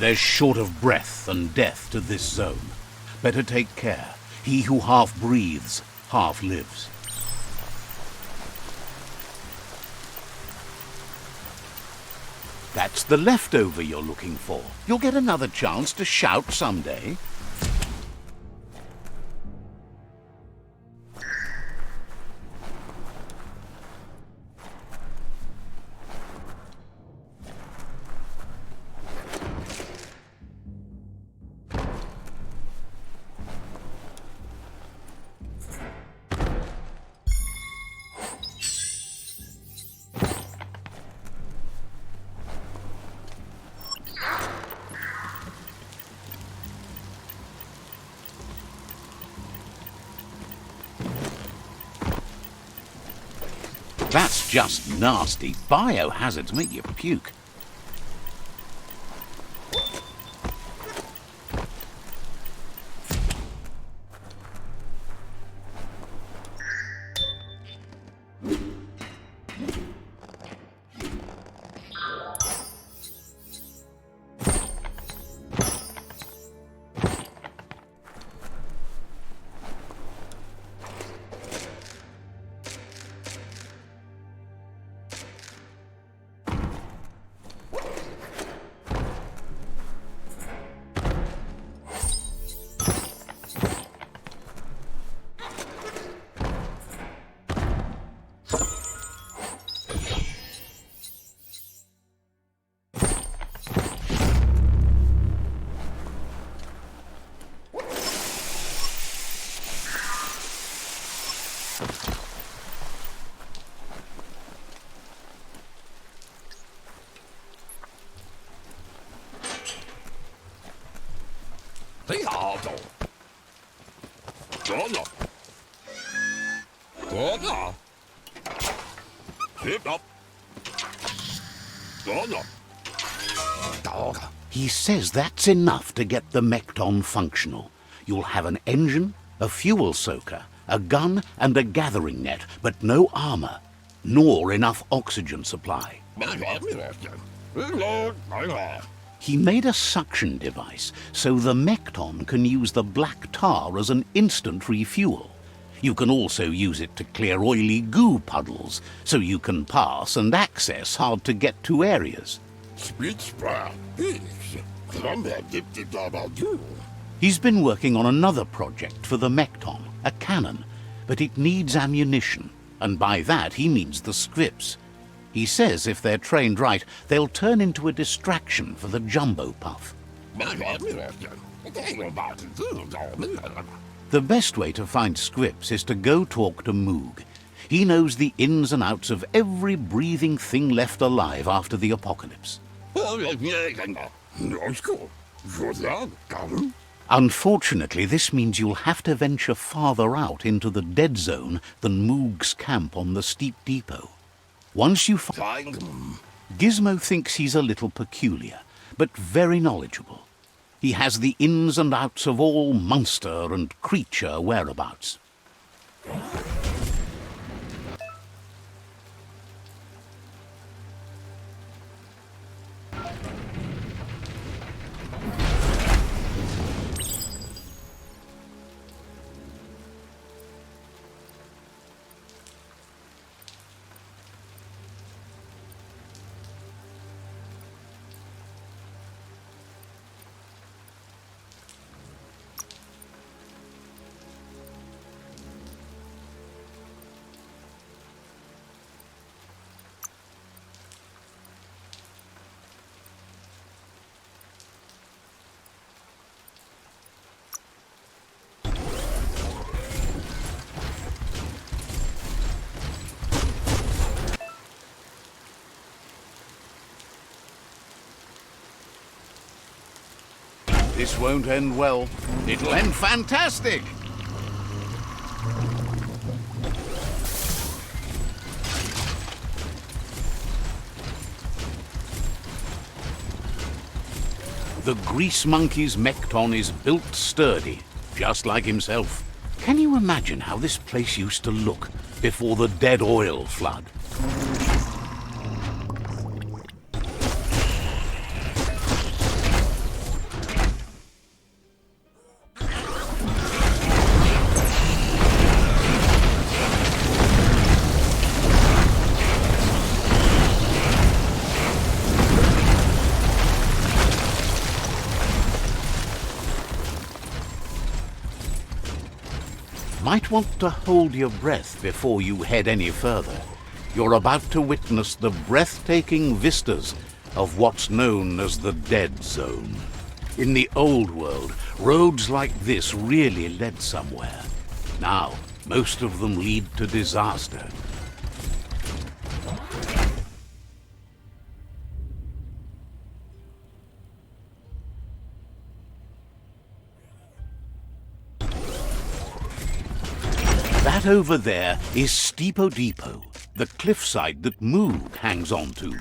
There's short of breath and death to this zone. Better take care. He who half breathes, half lives. That's the leftover you're looking for. You'll get another chance to shout someday. That's just nasty. Biohazards make you puke. He says that's enough to get the Mekton functional. You'll have an engine, a fuel soaker, a gun and a gathering net, but no armor, nor enough oxygen supply. He made a suction device so the Mekton can use the black tar as an instant refuel. You can also use it to clear oily goo puddles, so you can pass and access hard-to-get-to areas. He's been working on another project for the Mekton, a cannon, but it needs ammunition, and by that he means the scripts. He says if they're trained right, they'll turn into a distraction for the Jumbo Puff. The best way to find scripts is to go talk to Moog. He knows the ins and outs of every breathing thing left alive after the apocalypse. Unfortunately, this means you'll have to venture farther out into the dead zone than Moog's camp on the Steep Depot. Once you find him, Gizmo thinks he's a little peculiar, but very knowledgeable. He has the ins and outs of all monster and creature whereabouts. This won't end well. It'll end fantastic! The Grease Monkey's Mekton is built sturdy, just like himself. Can you imagine how this place used to look before the dead oil flood? might want to hold your breath before you head any further. You're about to witness the breathtaking vistas of what's known as the Dead Zone. In the old world, roads like this really led somewhere. Now, most of them lead to disaster. That over there is Steepo Depot, the cliffside that Moog hangs on to.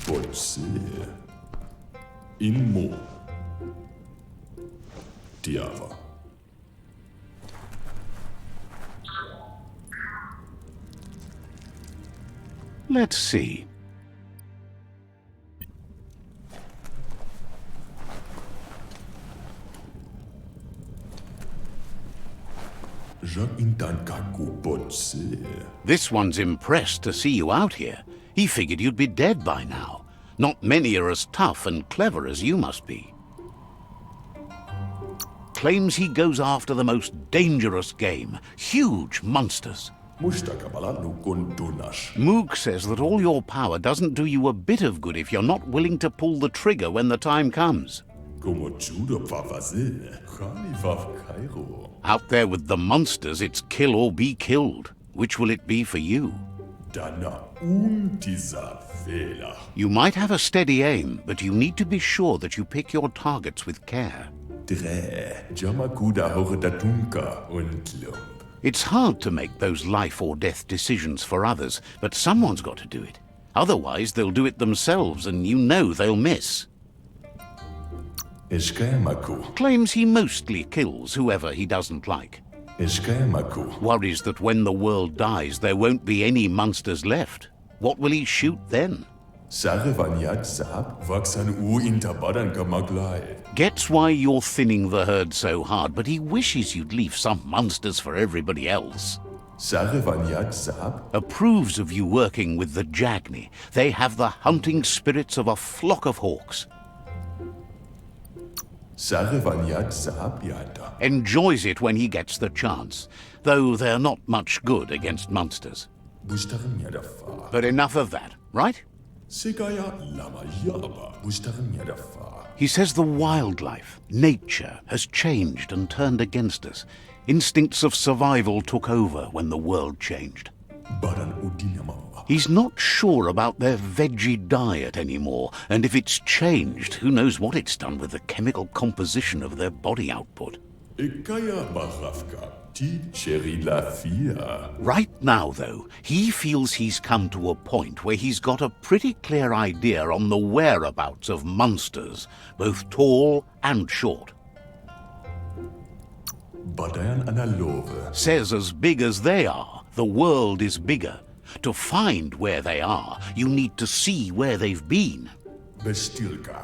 Você Inmo Diava. Let's see. This one's impressed to see you out here. He figured you'd be dead by now. Not many are as tough and clever as you must be. Claims he goes after the most dangerous game, huge monsters. Moog says that all your power doesn't do you a bit of good if you're not willing to pull the trigger when the time comes. Out there with the monsters, it's kill or be killed. Which will it be for you? You might have a steady aim, but you need to be sure that you pick your targets with care. It's hard to make those life or death decisions for others, but someone's got to do it. Otherwise, they'll do it themselves, and you know they'll miss. Claims he mostly kills whoever he doesn't like. Worries that when the world dies, there won't be any monsters left. What will he shoot then? Gets why you're thinning the herd so hard, but he wishes you'd leave some monsters for everybody else. Approves of you working with the Jagni. They have the hunting spirits of a flock of hawks. Enjoys it when he gets the chance, though they're not much good against monsters. But enough of that, right? He says the wildlife, nature, has changed and turned against us. Instincts of survival took over when the world changed. He's not sure about their veggie diet anymore, and if it's changed, who knows what it's done with the chemical composition of their body output. Right now, though, he feels he's come to a point where he's got a pretty clear idea on the whereabouts of monsters, both tall and short. Says as big as they are, the world is bigger. To find where they are, you need to see where they've been.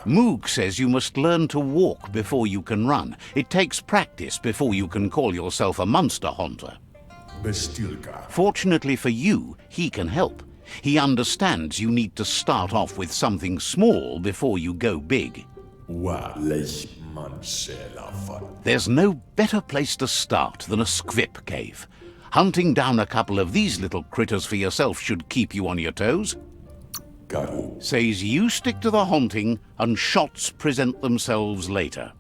Moog says you must learn to walk before you can run. It takes practice before you can call yourself a monster hunter. Fortunately for you, he can help. He understands you need to start off with something small before you go big. There's no better place to start than a Skvip cave. Hunting down a couple of these little critters for yourself should keep you on your toes. Says you stick to the hunting and shots present themselves later.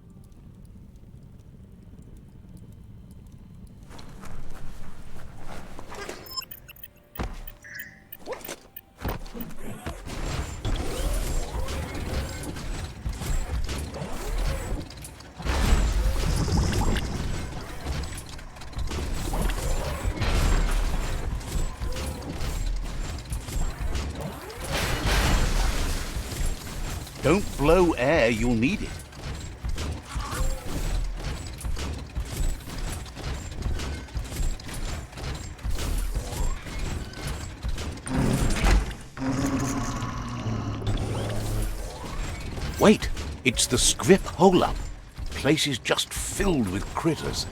Don't blow air, you'll need it. Wait, it's the Skvip hole-up. Place is just filled with critters.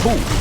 Oh!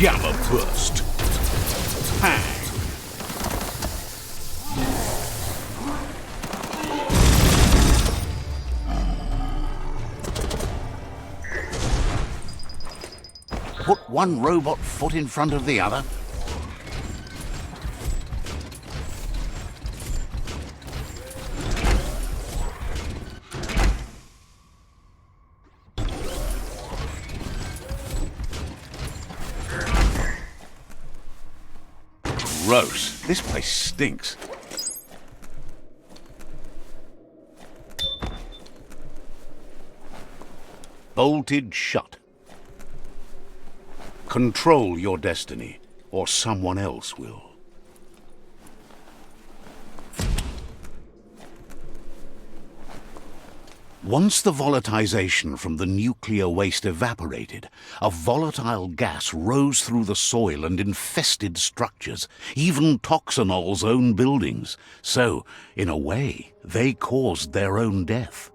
Gamma burst. Pang. Put one robot foot in front of the other. Gross. This place stinks. Bolted shut. Control your destiny, or someone else will. Once the volatilization from the nuclear waste evaporated, a volatile gas rose through the soil and infested structures, even Toxanol's own buildings. So, in a way, they caused their own death.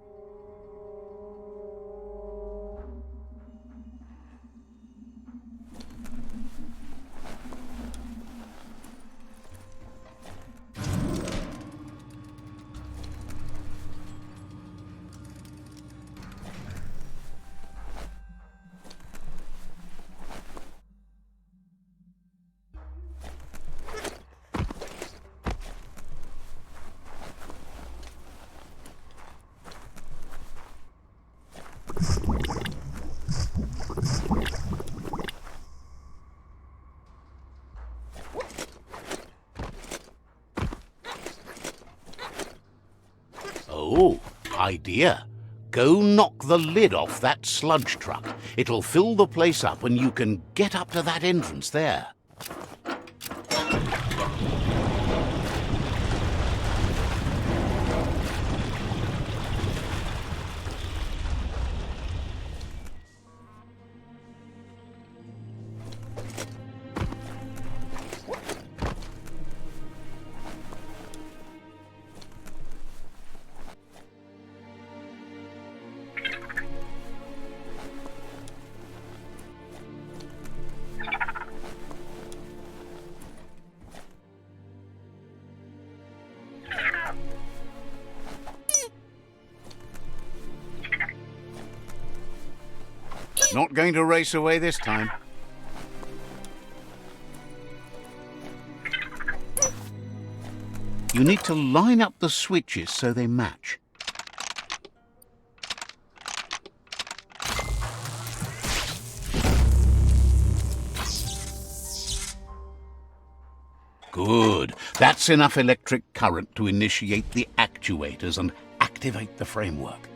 Oh, idea. Go knock the lid off that sludge truck. It'll fill the place up and you can get up to that entrance there. Not going to race away this time. You need to line up the switches so they match. Good. That's enough electric current to initiate the actuators and activate the framework.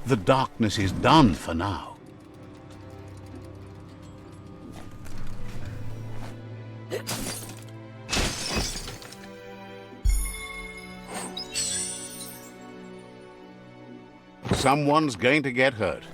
The darkness is done for now. Someone's going to get hurt.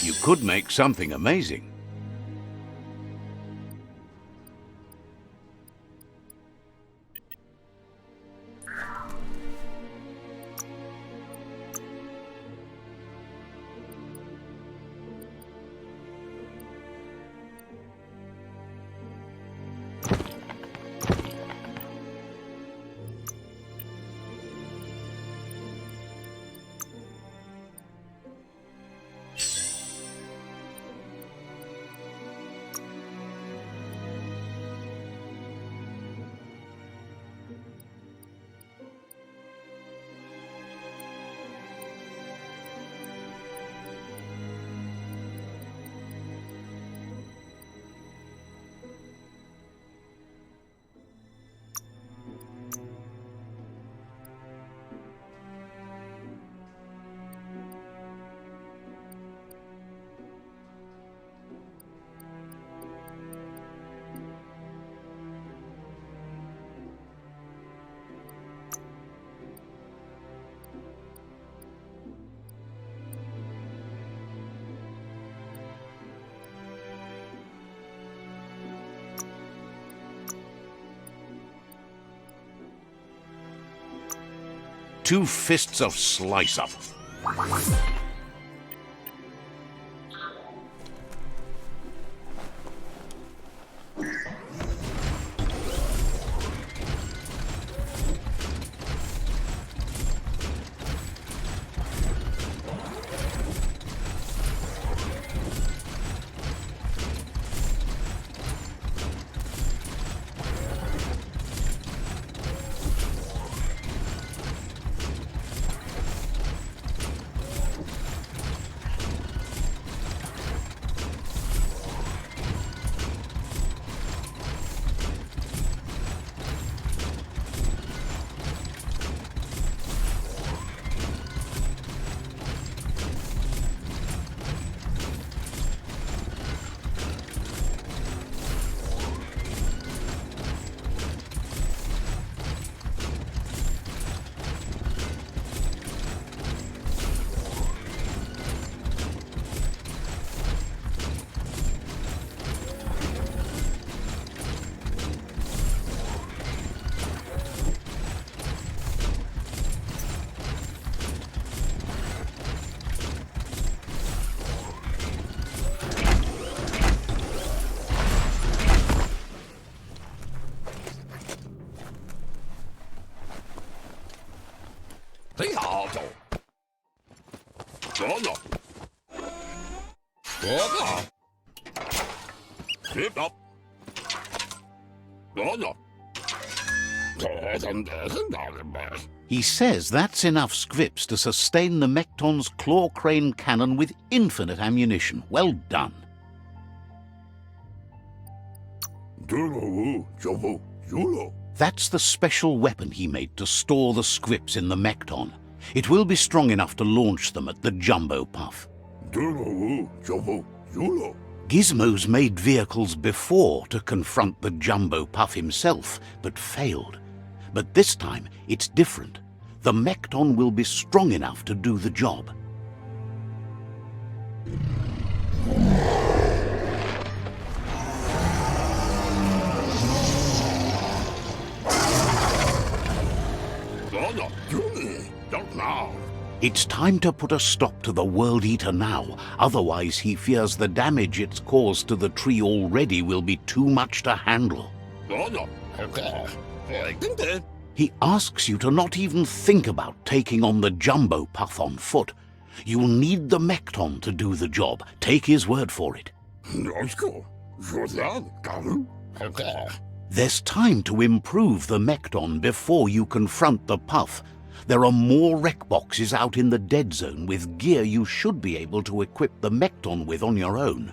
You could make something amazing. Two fists of slice up. He says that's enough scripts to sustain the Mekton's claw crane cannon with infinite ammunition. Well done. That's the special weapon he made to store the scripts in the Mekton. It will be strong enough to launch them at the Jumbo Puff. Gizmo's made vehicles before to confront the Jumbo Puff himself, but failed. But this time, it's different. The Mekton will be strong enough to do the job. It's time to put a stop to the World Eater now, otherwise he fears the damage it's caused to the tree already will be too much to handle. He asks you to not even think about taking on the Jumbo Puff on foot. You'll need the Mekton to do the job. Take his word for it. There's time to improve the Mekton before you confront the Puff. There are more wreck boxes out in the dead zone with gear you should be able to equip the Mekton with on your own.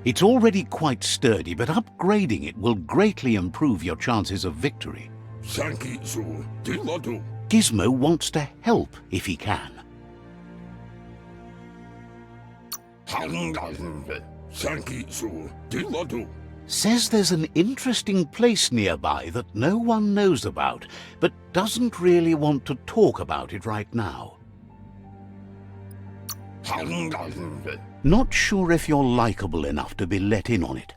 It's already quite sturdy, but upgrading it will greatly improve your chances of victory. Gizmo wants to help if he can. Says there's an interesting place nearby that no one knows about, but doesn't really want to talk about it right now. Not sure if you're likable enough to be let in on it.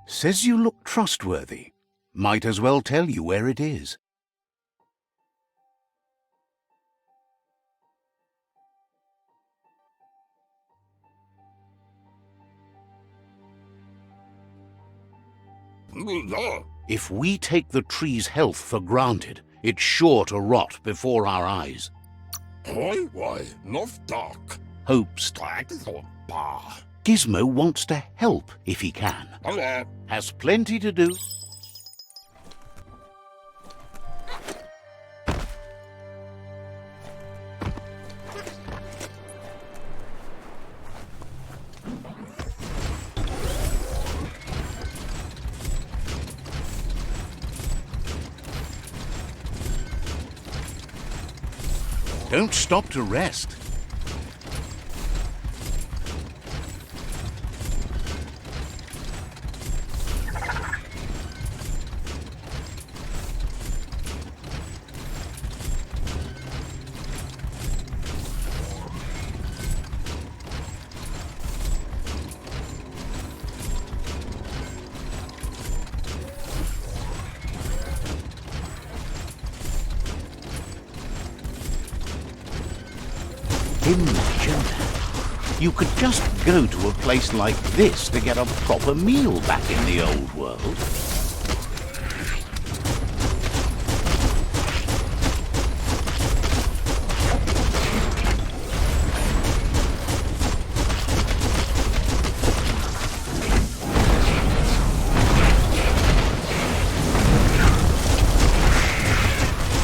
Says you look trustworthy. Might as well tell you where it is. If we take the tree's health for granted, it's sure to rot before our eyes. Hope's Gizmo wants to help if he can. Has plenty to do. Don't stop to rest. Imagine that. You could just go to a place like this to get a proper meal back in the old world.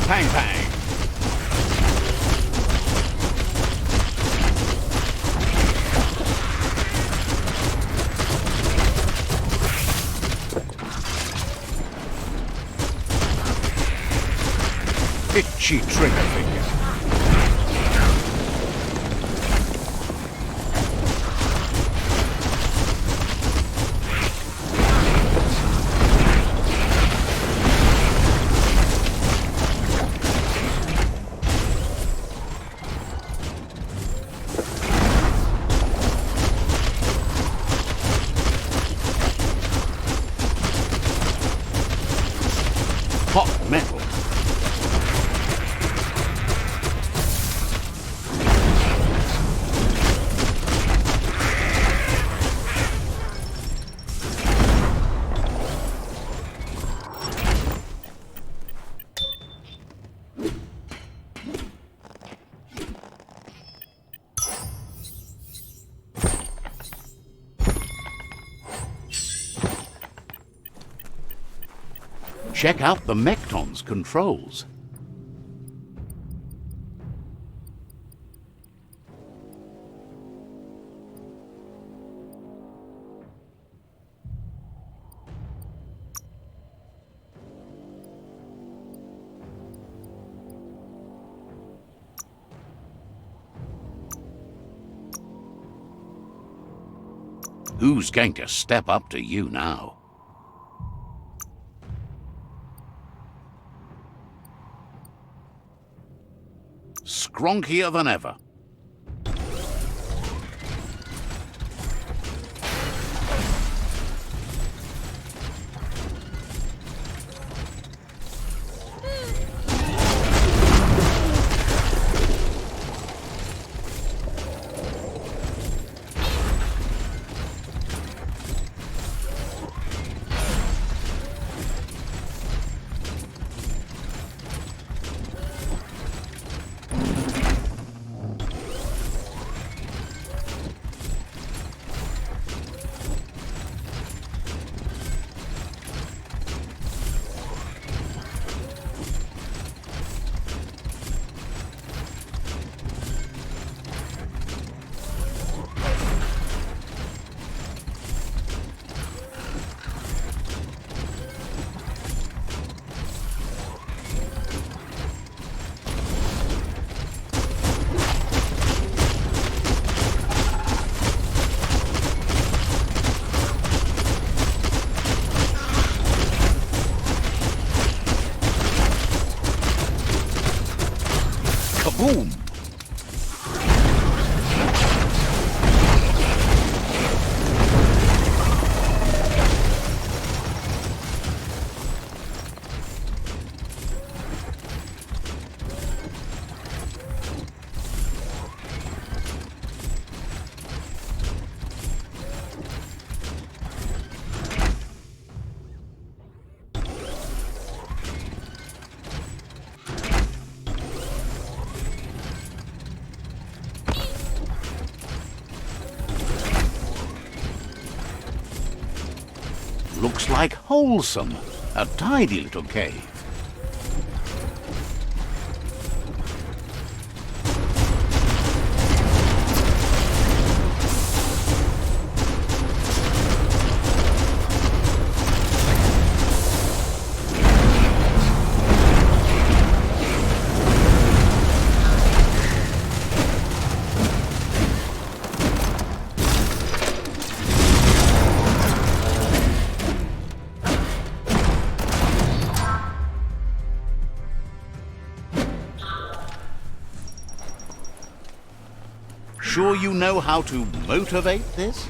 Pang pang. Itchy trigger finger. Hot metal. Check out the Mekton's controls. Who's going to step up to you now? Skronkier than ever. looks like wholesome. A tidy little cave. Sure you know how to motivate this?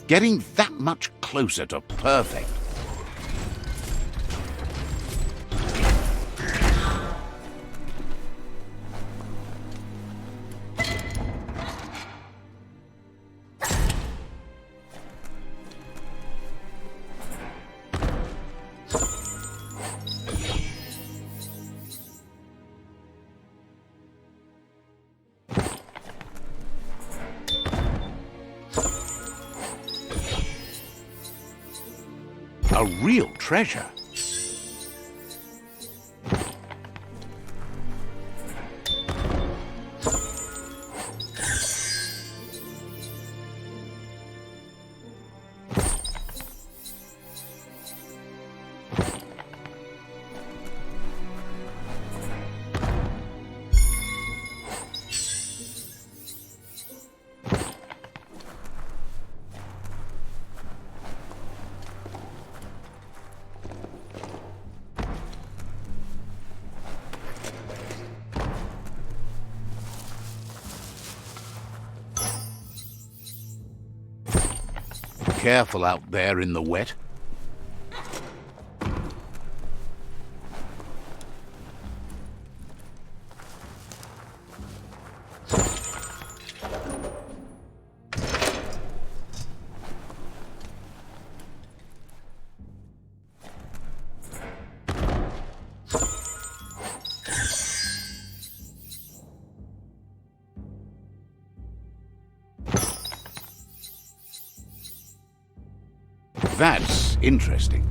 Getting that much closer to perfect. A real treasure. Careful out there in the wet. That's interesting.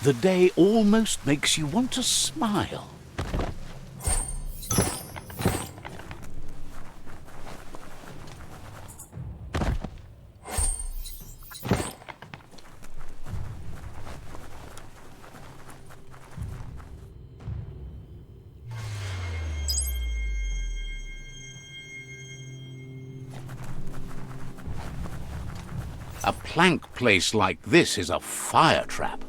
The day almost makes you want to smile. A plank place like this is a fire trap.